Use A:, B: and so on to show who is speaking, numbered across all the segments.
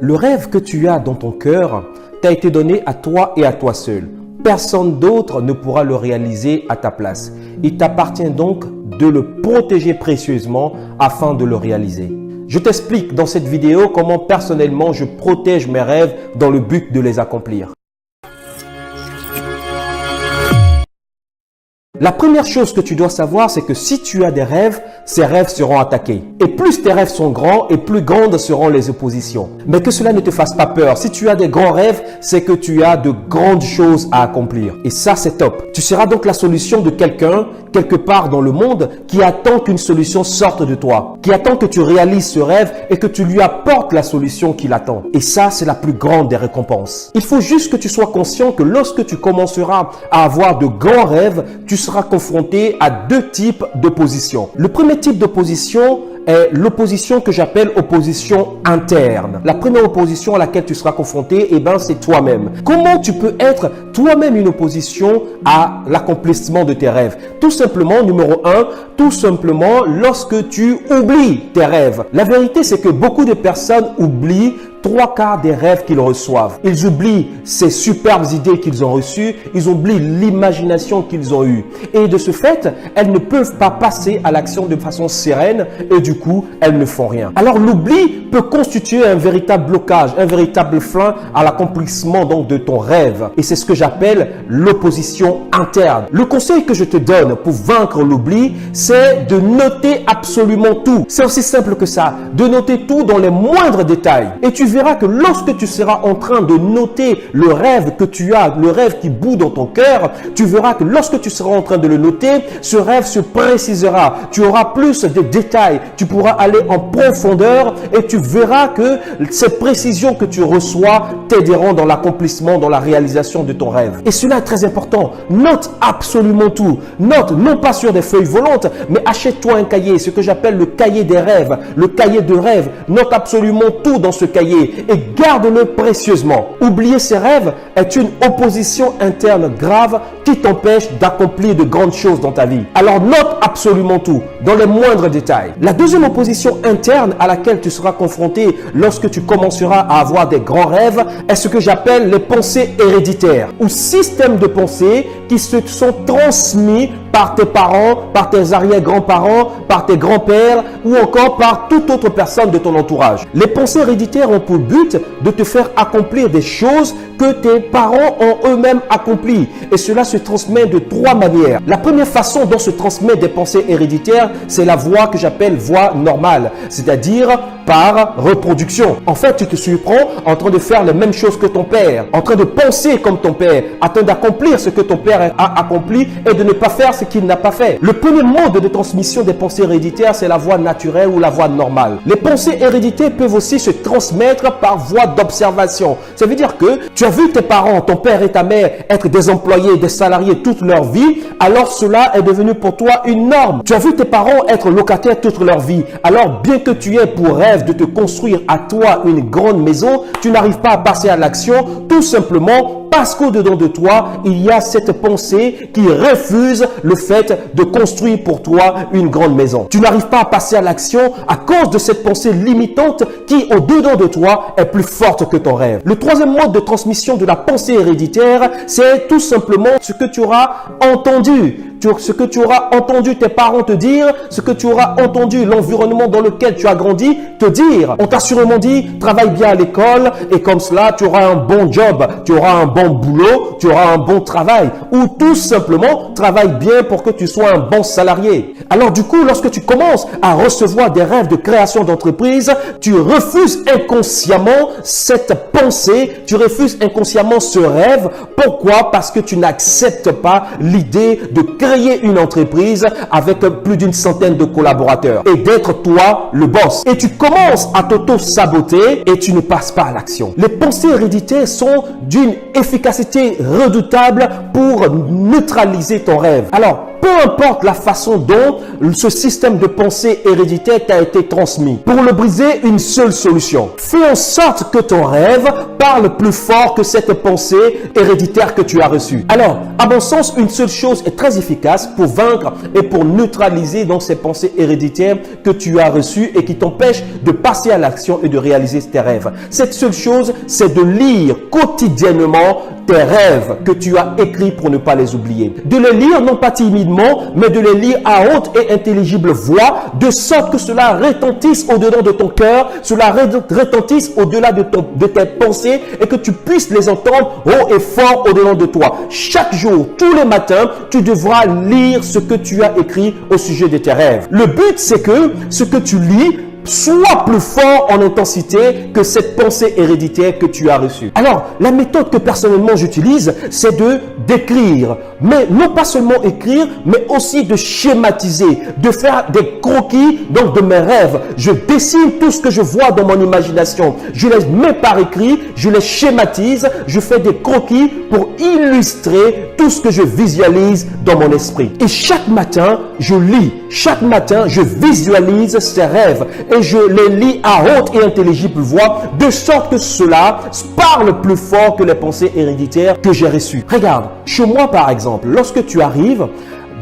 A: Le rêve que tu as dans ton cœur t'a été donné à toi et à toi seul. Personne d'autre ne pourra le réaliser à ta place. Il t'appartient donc de le protéger précieusement afin de le réaliser. Je t'explique dans cette vidéo comment personnellement je protège mes rêves dans le but de les accomplir. La première chose que tu dois savoir, c'est que si tu as des rêves, ces rêves seront attaqués. Et plus tes rêves sont grands, et plus grandes seront les oppositions. Mais que cela ne te fasse pas peur. Si tu as des grands rêves, c'est que tu as de grandes choses à accomplir. Et ça, c'est top. Tu seras donc la solution de quelqu'un, quelque part dans le monde, qui attend qu'une solution sorte de toi. Qui attend que tu réalises ce rêve et que tu lui apportes la solution qu'il attend. Et ça, c'est la plus grande des récompenses. Il faut juste que tu sois conscient que lorsque tu commenceras à avoir de grands rêves, tu seras confronté à deux types d'opposition. Le premier type d'opposition est l'opposition que j'appelle opposition interne. La première opposition à laquelle tu seras confronté, c'est toi-même. Comment tu peux être toi-même une opposition à l'accomplissement de tes rêves? Tout simplement, numéro 1, tout simplement lorsque tu oublies tes rêves. La vérité, c'est que beaucoup de personnes oublient 3/4 des rêves qu'ils reçoivent. Ils oublient ces superbes idées qu'ils ont reçues, ils oublient l'imagination qu'ils ont eue. Et de ce fait, elles ne peuvent pas passer à l'action de façon sereine et du coup, elles ne font rien. Alors l'oubli peut constituer un véritable blocage, un véritable frein à l'accomplissement donc de ton rêve. Et c'est ce que j'appelle l'opposition interne. Le conseil que je te donne pour vaincre l'oubli, c'est de noter absolument tout. C'est aussi simple que ça, de noter tout dans les moindres détails. Et tu verras que lorsque tu seras en train de noter le rêve que tu as, le rêve qui bout dans ton cœur, tu verras que lorsque tu seras en train de le noter, ce rêve se précisera. Tu auras plus de détails, tu pourras aller en profondeur et tu verras que ces précisions que tu reçois t'aideront dans l'accomplissement, dans la réalisation de ton rêve. Et cela est très important. Note absolument tout. Note non pas sur des feuilles volantes, mais achète-toi un cahier, ce que j'appelle le cahier des rêves, le cahier de rêve. Note absolument tout dans ce cahier et garde-le précieusement. Oublier ses rêves est une opposition interne grave qui t'empêche d'accomplir de grandes choses dans ta vie. Alors note absolument tout, dans les moindres détails. La deuxième opposition interne à laquelle tu seras confronté lorsque tu commenceras à avoir des grands rêves est ce que j'appelle les pensées héréditaires ou systèmes de pensée qui se sont transmis par tes parents, par tes arrière-grands-parents, par tes grands-pères ou encore par toute autre personne de ton entourage. Les pensées héréditaires ont pour but de te faire accomplir des choses que tes parents ont eux-mêmes accomplies. Et cela se transmet de 3 manières. La première façon dont se transmet des pensées héréditaires, c'est la voie que j'appelle voie normale, c'est-à-dire par reproduction. En fait, tu te surprends en train de faire les mêmes choses que ton père, en train de penser comme ton père, en train d'accomplir ce que ton père a accompli et de ne pas faire ce qu'il n'a pas fait. Le premier mode de transmission des pensées héréditaires, c'est la voie naturelle ou la voie normale. Les pensées héréditaires peuvent aussi se transmettre par voie d'observation. Ça veut dire que tu as vu tes parents, ton père et ta mère être des employés, des salariés toute leur vie, alors cela est devenu pour toi une norme. Tu as vu tes parents être locataires toute leur vie, alors bien que tu aies pour rêve de te construire à toi une grande maison, tu n'arrives pas à passer à l'action tout simplement parce qu'au-dedans de toi, il y a cette pensée qui refuse le fait de construire pour toi une grande maison. Tu n'arrives pas à passer à l'action à cause de cette pensée limitante qui, au-dedans de toi, est plus forte que ton rêve. Le troisième mode de transmission de la pensée héréditaire, c'est tout simplement ce que tu auras entendu. Ce que tu auras entendu tes parents te dire, ce que tu auras entendu l'environnement dans lequel tu as grandi te dire. On t'a sûrement dit, travaille bien à l'école et comme cela, tu auras un bon job, tu auras un bon boulot, tu auras un bon travail ou tout simplement, travaille bien pour que tu sois un bon salarié. Alors du coup, lorsque tu commences à recevoir des rêves de création d'entreprise, tu refuses inconsciemment cette pensée, tu refuses inconsciemment ce rêve. Pourquoi? Parce que tu n'acceptes pas l'idée de créer une entreprise avec plus d'une centaine de collaborateurs et d'être toi le boss. Et tu commences à t'auto-saboter et tu ne passes pas à l'action. Les pensées héréditaires sont d'une efficacité redoutable pour neutraliser ton rêve. Alors, peu importe la façon dont ce système de pensée héréditaire t'a été transmis. Pour le briser, une seule solution. Fais en sorte que ton rêve parle plus fort que cette pensée héréditaire que tu as reçue. Alors, à mon sens, une seule chose est très efficace pour vaincre et pour neutraliser donc ces pensées héréditaires que tu as reçues et qui t'empêchent de passer à l'action et de réaliser tes rêves. Cette seule chose, c'est de lire quotidiennement tes rêves que tu as écrits pour ne pas les oublier. De les lire, non pas timidement, mais de les lire à haute et intelligible voix, de sorte que cela retentisse au-dedans de ton cœur, cela retentisse au-delà de tes pensées et que tu puisses les entendre haut et fort au-dedans de toi. Chaque jour, tous les matins, tu devras lire ce que tu as écrit au sujet de tes rêves. Le but, c'est que ce que tu lis soit plus fort en intensité que cette pensée héréditaire que tu as reçue. Alors, la méthode que personnellement j'utilise, c'est de d'écrire. Mais non pas seulement écrire, mais aussi de schématiser, de faire des croquis donc de mes rêves. Je dessine tout ce que je vois dans mon imagination. Je les mets par écrit, je les schématise, je fais des croquis pour illustrer tout ce que je visualise dans mon esprit. Et chaque matin, je lis. Chaque matin, je visualise ces rêves et je les lis à haute et intelligible voix, de sorte que cela parle plus fort que les pensées héréditaires que j'ai reçues. Regarde, chez moi par exemple, lorsque tu arrives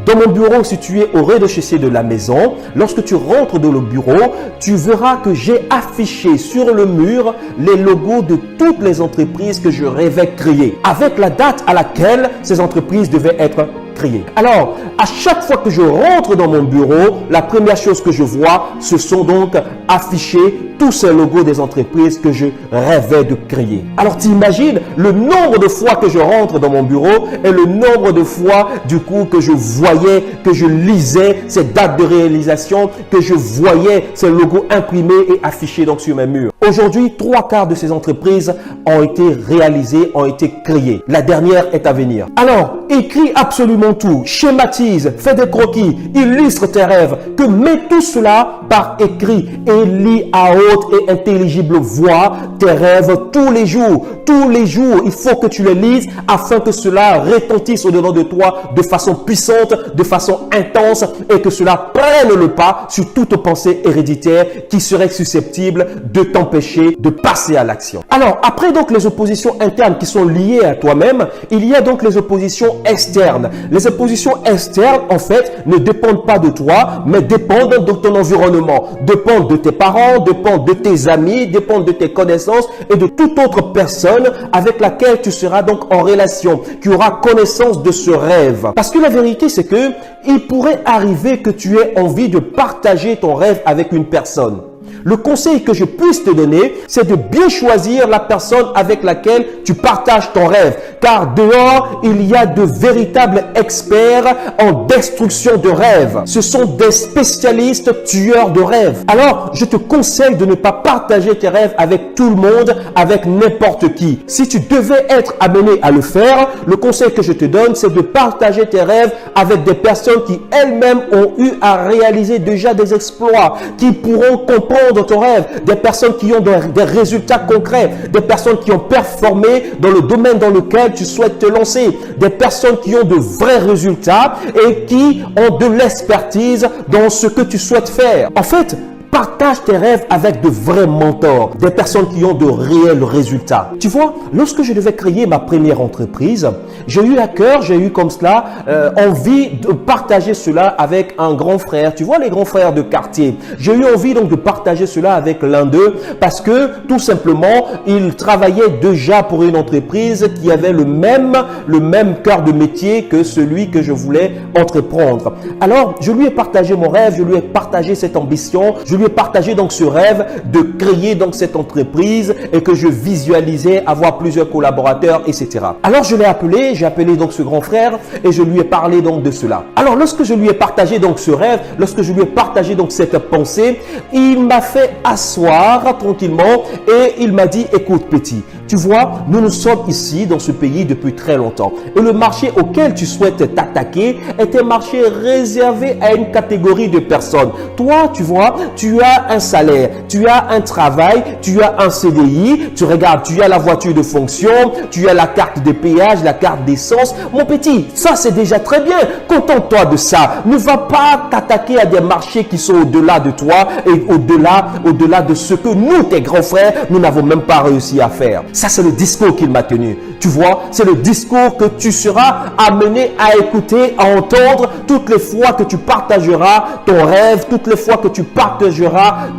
A: dans mon bureau situé au rez-de-chaussée de la maison, lorsque tu rentres dans le bureau, tu verras que j'ai affiché sur le mur les logos de toutes les entreprises que je rêvais créer, avec la date à laquelle ces entreprises devaient être créées. Alors, à chaque fois que je rentre dans mon bureau, la première chose que je vois, ce sont donc affichés tous ces logos des entreprises que je rêvais de créer. Alors, tu imagines le nombre de fois que je rentre dans mon bureau et le nombre de fois du coup que je voyais, que je lisais ces dates de réalisation, que je voyais ces logos imprimés et affichés donc sur mes murs. Aujourd'hui, 3/4 de ces entreprises ont été réalisées, ont été créées. La dernière est à venir. Alors, écris absolument tout, schématise, fais des croquis, illustre tes rêves, que mets tout cela par écrit et lis à haute et intelligible voix tes rêves tous les jours. Tous les jours, il faut que tu les lises afin que cela retentisse au-dedans de toi de façon puissante, de façon intense et que cela prenne le pas sur toute pensée héréditaire qui serait susceptible de t'empêcher de passer à l'action. Alors, après donc les oppositions internes qui sont liées à toi-même, il y a donc les oppositions externes. Les oppositions externes, en fait, ne dépendent pas de toi, mais dépendent de ton environnement, dépendent de tes parents, dépendent de tes amis, dépendent de tes connaissances et de toute autre personne avec laquelle tu seras donc en relation, qui aura connaissance de ce rêve. Parce que la vérité, c'est que il pourrait arriver que tu aies envie de partager ton rêve avec une personne. Le conseil que je puisse te donner, c'est de bien choisir la personne avec laquelle tu partages ton rêve. Car dehors, il y a de véritables experts en destruction de rêves. Ce sont des spécialistes tueurs de rêves. Alors, je te conseille de ne pas partager tes rêves avec tout le monde, avec n'importe qui. Si tu devais être amené à le faire, le conseil que je te donne, c'est de partager tes rêves avec des personnes qui elles-mêmes ont eu à réaliser déjà des exploits, qui pourront comprendre ton rêve, des personnes qui ont des résultats concrets, des personnes qui ont performé dans le domaine dans lequel tu souhaites te lancer, des personnes qui ont de vrais résultats et qui ont de l'expertise dans ce que tu souhaites faire. En fait, partage tes rêves avec de vrais mentors, des personnes qui ont de réels résultats. Tu vois, lorsque je devais créer ma première entreprise, j'ai eu à cœur, j'ai eu comme cela envie de partager cela avec un grand frère. Tu vois, les grands frères de quartier. J'ai eu envie donc de partager cela avec l'un d'eux parce que tout simplement, il travaillait déjà pour une entreprise qui avait le même cœur de métier que celui que je voulais entreprendre. Alors, je lui ai partagé mon rêve, je lui ai partagé cette ambition, je lui ai partagé donc ce rêve de créer donc cette entreprise et que je visualisais avoir plusieurs collaborateurs, etc. Alors je l'ai appelé, j'ai appelé donc ce grand frère et je lui ai parlé donc de cela. Alors lorsque je lui ai partagé donc ce rêve, lorsque je lui ai partagé donc cette pensée, il m'a fait asseoir tranquillement et il m'a dit: écoute petit, tu vois, nous sommes ici dans ce pays depuis très longtemps et le marché auquel tu souhaites t'attaquer est un marché réservé à une catégorie de personnes. Toi, tu vois, tu tu as un salaire, tu as un travail, tu as un CDI, tu regardes, tu as la voiture de fonction, tu as la carte de péage, la carte d'essence. Mon petit, ça c'est déjà très bien. Contente-toi de ça. Ne va pas t'attaquer à des marchés qui sont au-delà de toi et au-delà de ce que nous, tes grands frères, nous n'avons même pas réussi à faire. Ça, c'est le discours qu'il m'a tenu. Tu vois, c'est le discours que tu seras amené à écouter, à entendre toutes les fois que tu partageras ton rêve, toutes les fois que tu partageras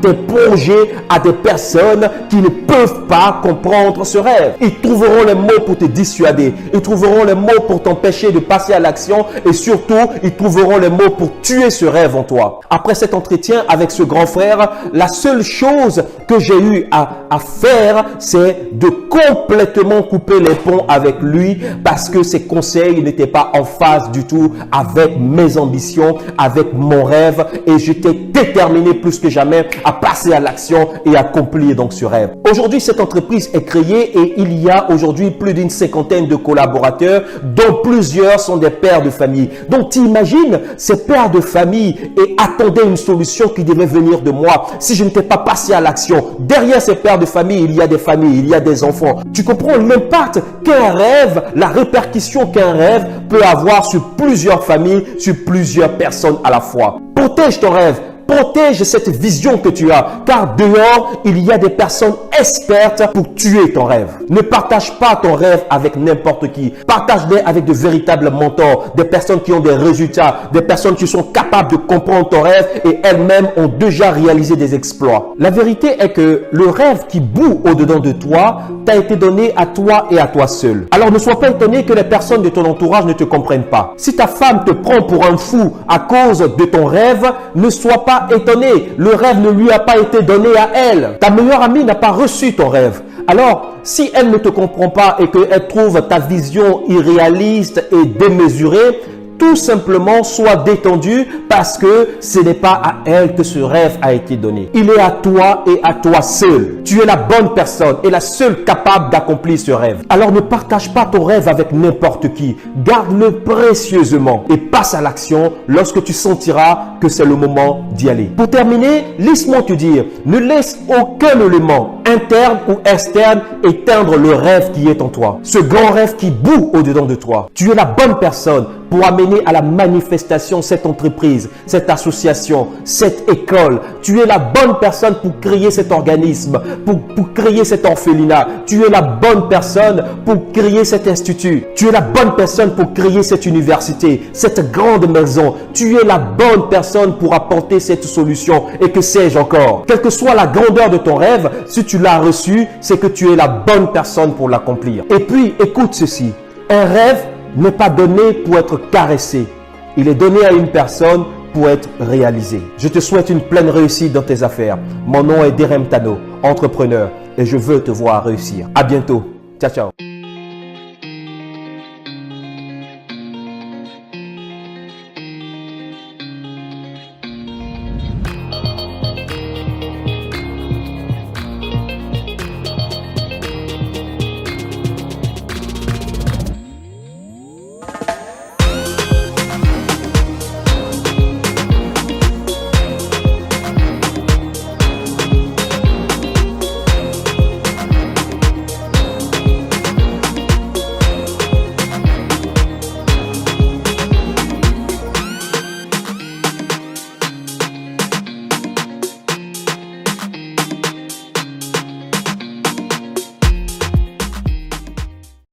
A: tes projets à des personnes qui ne peuvent pas comprendre ce rêve. Ils trouveront les mots pour te dissuader. Ils trouveront les mots pour t'empêcher de passer à l'action et surtout, ils trouveront les mots pour tuer ce rêve en toi. Après cet entretien avec ce grand frère, la seule chose que j'ai eu à faire, c'est de complètement couper les ponts avec lui parce que ses conseils n'étaient pas en phase du tout avec mes ambitions, avec mon rêve et j'étais déterminé plus que jamais à passer à l'action et à accomplir donc ce rêve. Aujourd'hui, cette entreprise est créée et il y a aujourd'hui plus d'une 50aine de collaborateurs dont plusieurs sont des pères de famille. Donc, tu imagines ces pères de famille et attendaient une solution qui devait venir de moi si je n'étais pas passé à l'action. Derrière ces pères de famille, il y a des familles, il y a des enfants. Tu comprends l'impact qu'un rêve, la répercussion qu'un rêve peut avoir sur plusieurs familles, sur plusieurs personnes à la fois. Protège ton rêve. Protège cette vision que tu as, car dehors, il y a des personnes expertes pour tuer ton rêve. Ne partage pas ton rêve avec n'importe qui. Partage-les avec de véritables mentors, des personnes qui ont des résultats, des personnes qui sont capables de comprendre ton rêve et elles-mêmes ont déjà réalisé des exploits. La vérité est que le rêve qui bout au-dedans de toi t'a été donné à toi et à toi seul. Alors ne sois pas étonné que les personnes de ton entourage ne te comprennent pas. Si ta femme te prend pour un fou à cause de ton rêve, ne sois pas étonné, le rêve ne lui a pas été donné à elle. Ta meilleure amie n'a pas reçu ton rêve. Alors, si elle ne te comprend pas et qu'elle trouve ta vision irréaliste et démesurée, tout simplement sois détendu parce que ce n'est pas à elle que ce rêve a été donné. Il est à toi et à toi seul. Tu es la bonne personne et la seule capable d'accomplir ce rêve. Alors ne partage pas ton rêve avec n'importe qui. Garde-le précieusement et passe à l'action lorsque tu sentiras que c'est le moment d'y aller. Pour terminer, laisse-moi te dire, ne laisse aucun élément interne ou externe éteindre le rêve qui est en toi. Ce grand rêve qui bout au-dedans de toi. Tu es la bonne personne pour amener à la manifestation cette entreprise, cette association, cette école. Tu es la bonne personne pour créer cet organisme, pour créer cet orphelinat. Tu es la bonne personne pour créer cet institut. Tu es la bonne personne pour créer cette université, cette grande maison. Tu es la bonne personne pour apporter cette solution. Et que sais-je encore? Quelle que soit la grandeur de ton rêve, si tu l'as reçu, c'est que tu es la bonne personne pour l'accomplir. Et puis, écoute ceci. Un rêve n'est pas donné pour être caressé. Il est donné à une personne pour être réalisé. Je te souhaite une pleine réussite dans tes affaires. Mon nom est Derem Tano, entrepreneur, et je veux te voir réussir. À bientôt. Ciao, ciao.